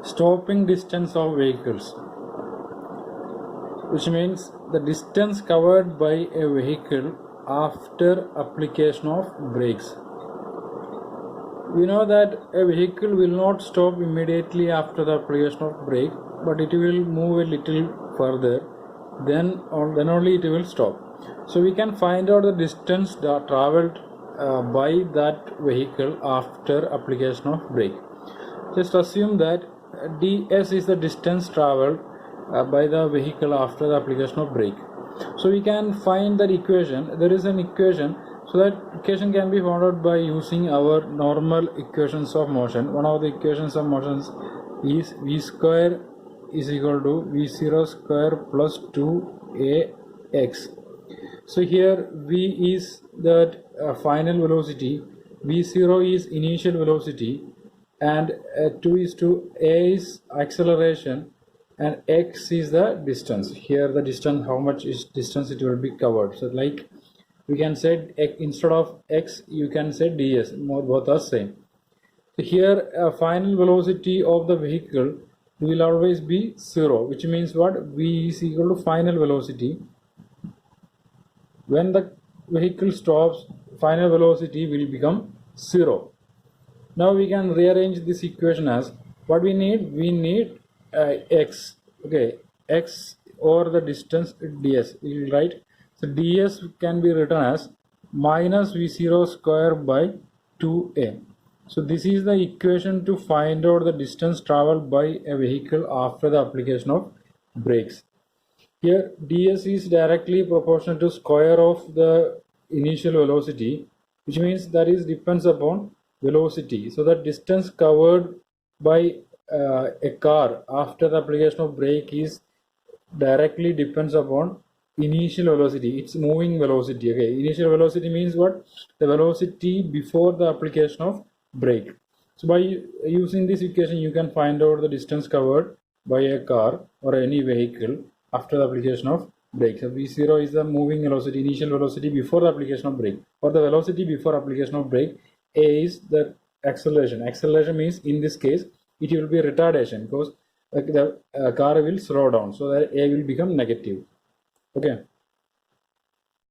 stopping distance of vehicles, which means the distance covered by a vehicle after application of brakes. We know that a vehicle will not stop immediately after the application of brake, but it will move a little further, then only it will stop. So we can find out the distance traveled by that vehicle after application of brake. Just assume that ds is the distance traveled by the vehicle after the application of brake. So we can find that equation. There is an equation, so that equation can be found out by using our normal equations of motion. One of the equations of motions is v square is equal to v0 square plus 2ax. So here v is the final velocity, v0 is initial velocity, and 2 is to a is acceleration, and x is the distance. Here the distance, how much is distance it will be covered. So like we can say instead of x you can say ds, both are same. So here final velocity of the vehicle will always be 0, which means what? V is equal to final velocity. When the vehicle stops, final velocity will become 0. Now we can rearrange this equation as what we need. We need x, okay, x over the distance ds, we will write. So ds can be written as minus v0 square by 2a. So this is the equation to find out the distance traveled by a vehicle after the application of brakes. Here ds is directly proportional to square of the initial velocity, which means that is depends upon velocity. So the distance covered by a car after the application of brake is directly depends upon initial velocity, its moving velocity. Okay, initial velocity means what? The velocity before the application of brake. So by using this equation you can find out the distance covered by a car or any vehicle after the application of brake. So v0 is the moving velocity, initial velocity before the application of brake, or the velocity before application of brake. A is the acceleration. Acceleration means in this case it will be retardation, because the car will slow down, so that a will become negative. Okay.